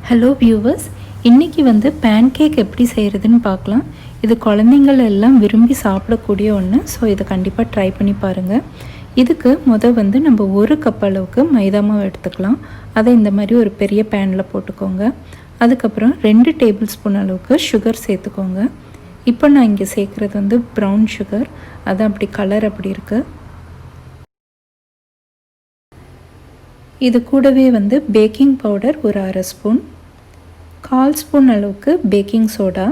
Hello viewers, இன்றைக்கி pancake எப்படி செய்கிறதுன்னு பார்க்கலாம். இது குழந்தைங்கள் எல்லாம் விரும்பி சாப்பிடக்கூடிய ஒன்று. ஸோ இதை கண்டிப்பாக ட்ரை பண்ணி பாருங்கள். இதுக்கு நம்ம 1 கப் அளவுக்கு மைதா மாவு எடுத்துக்கலாம். அதை இந்த மாதிரி ஒரு பெரிய பேனில் போட்டுக்கோங்க. அதுக்கப்புறம் 2 டேபிள் ஸ்பூன் அளவுக்கு சுகர் சேர்த்துக்கோங்க. இப்போ நான் இங்கே சேர்க்குறது ப்ரௌன் சுகர். அது அப்படி கலர் அப்படி இருக்குது. இது கூடவே பேக்கிங் பவுடர் ஒரு 1/2 ஸ்பூன், 1/4 ஸ்பூன் அளவுக்கு பேக்கிங் சோடா,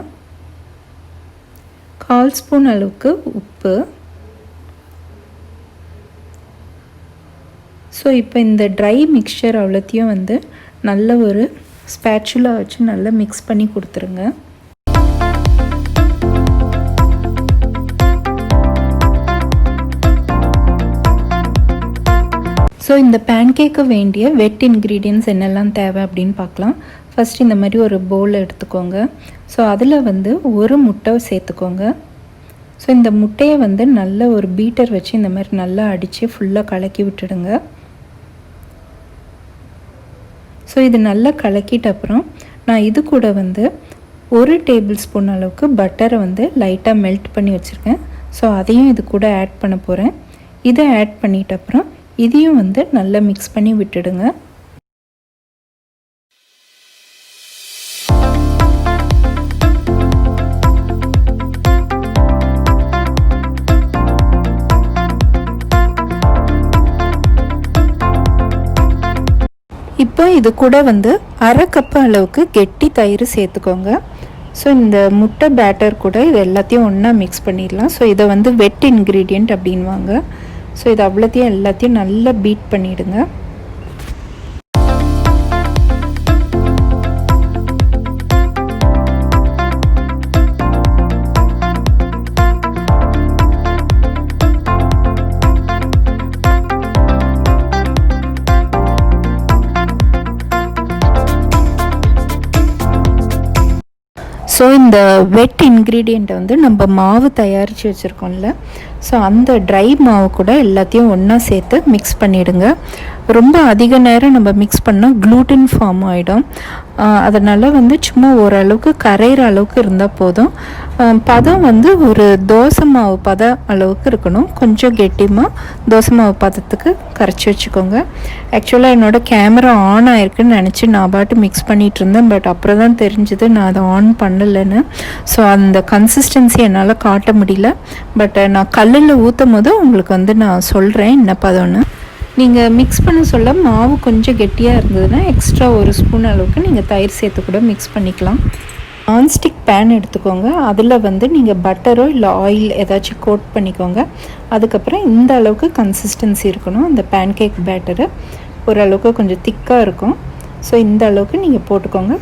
1/4 ஸ்பூன் அளவுக்கு உப்பு. ஸோ இப்போ இந்த ட்ரை மிக்சர் அவ்வளோத்தையும் நல்ல ஒரு ஸ்பேச்சுலா வச்சு நல்லா மிக்ஸ் பண்ணி கொடுத்துருங்க. ஸோ இந்த பேன்கேக்கு வேண்டிய வெட் இன்க்ரீடியன்ட்ஸ் என்னெல்லாம் தேவை அப்படின்னு பார்க்கலாம். ஃபஸ்ட் இந்த மாதிரி ஒரு பவுல் எடுத்துக்கோங்க. ஸோ அதில் ஒரு முட்டை சேர்த்துக்கோங்க. ஸோ இந்த முட்டையை நல்ல ஒரு பீட்டர் வச்சு இந்த மாதிரி நல்லா அடித்து ஃபுல்லாக கலக்கி விட்டுடுங்க. ஸோ இது நல்லா கலக்கிட்ட அப்புறம் நான் இது கூட 1 டேபிள் ஸ்பூன் அளவுக்கு பட்டரை லைட்டாக மெல்ட் பண்ணி வச்சுருக்கேன். ஸோ அதையும் இது கூட ஆட் பண்ண போகிறேன். இதை ஆட் பண்ணிட்ட அப்புறம் இதையும் நல்லா மிக்ஸ் பண்ணி விட்டுடுங்க. இப்போ இது கூட 1/2 கப் அளவுக்கு கெட்டி தயிர் சேர்த்துக்கோங்க. ஸோ இந்த முட்டை பேட்டர் கூட இது எல்லாத்தையும் ஒன்றா மிக்ஸ் பண்ணிடலாம். ஸோ இதை வெட் இன்க்ரீடியண்ட் அப்படின்வாங்க. ஸோ இது அவ்வளோத்தையும் எல்லாத்தையும் நல்லா பீட் பண்ணிவிடுங்க. ஸோ இந்த வெட் இன்க்ரீடியண்ட்டை நம்ம மாவு தயாரித்து வச்சுருக்கோம்ல, ஸோ அந்த ட்ரை மாவு கூட எல்லாத்தையும் ஒன்றா சேர்த்து மிக்ஸ் பண்ணிவிடுங்க. ரொம்ப அதிக நேரம் நம்ம மிக்ஸ் பண்ணால் க்ளூட்டின் ஃபார்ம் ஆகிடும். அதனால் சும்மா ஓரளவுக்கு கரையிற அளவுக்கு இருந்தால் போதும். பதம் ஒரு தோசை மாவு பதம் அளவுக்கு இருக்கணும். கொஞ்சம் கெட்டிமாக தோசை மாவு பதத்துக்கு கரைச்சி வச்சுக்கோங்க. ஆக்சுவலாக என்னோடய கேமரா ஆன் ஆகிருக்குன்னு நினச்சி நான் பாட்டு மிக்ஸ் பண்ணிகிட்டு இருந்தேன். பட் அப்புறம் தான் தெரிஞ்சுது நான் அதை ஆன் பண்ணலைன்னு. ஸோ அந்த கன்சிஸ்டன்சி என்னால் காட்ட முடியல. பட் நான் கல்லில் ஊற்றும் போது உங்களுக்கு நான் சொல்கிறேன் என்ன பதம்னு. நீங்கள் மிக்ஸ் பண்ண சொல்ல மாவு கொஞ்சம் கெட்டியாக இருந்ததுன்னா எக்ஸ்ட்ரா 1 ஸ்பூன் அளவுக்கு நீங்கள் தயிர் சேர்த்து கூட மிக்ஸ் பண்ணிக்கலாம். நான்ஸ்டிக் பேன் எடுத்துக்கோங்க. அதில் நீங்கள் பட்டரோ இல்லை ஆயில் ஏதாச்சும் கோட் பண்ணிக்கோங்க. அதுக்கப்புறம் இந்த அளவுக்கு கன்சிஸ்டன்சி இருக்கணும். இந்த பேன்கேக் பேட்டரு ஓரளவுக்கு கொஞ்சம் திக்காக இருக்கும். ஸோ இந்த அளவுக்கு நீங்கள் போட்டுக்கோங்க.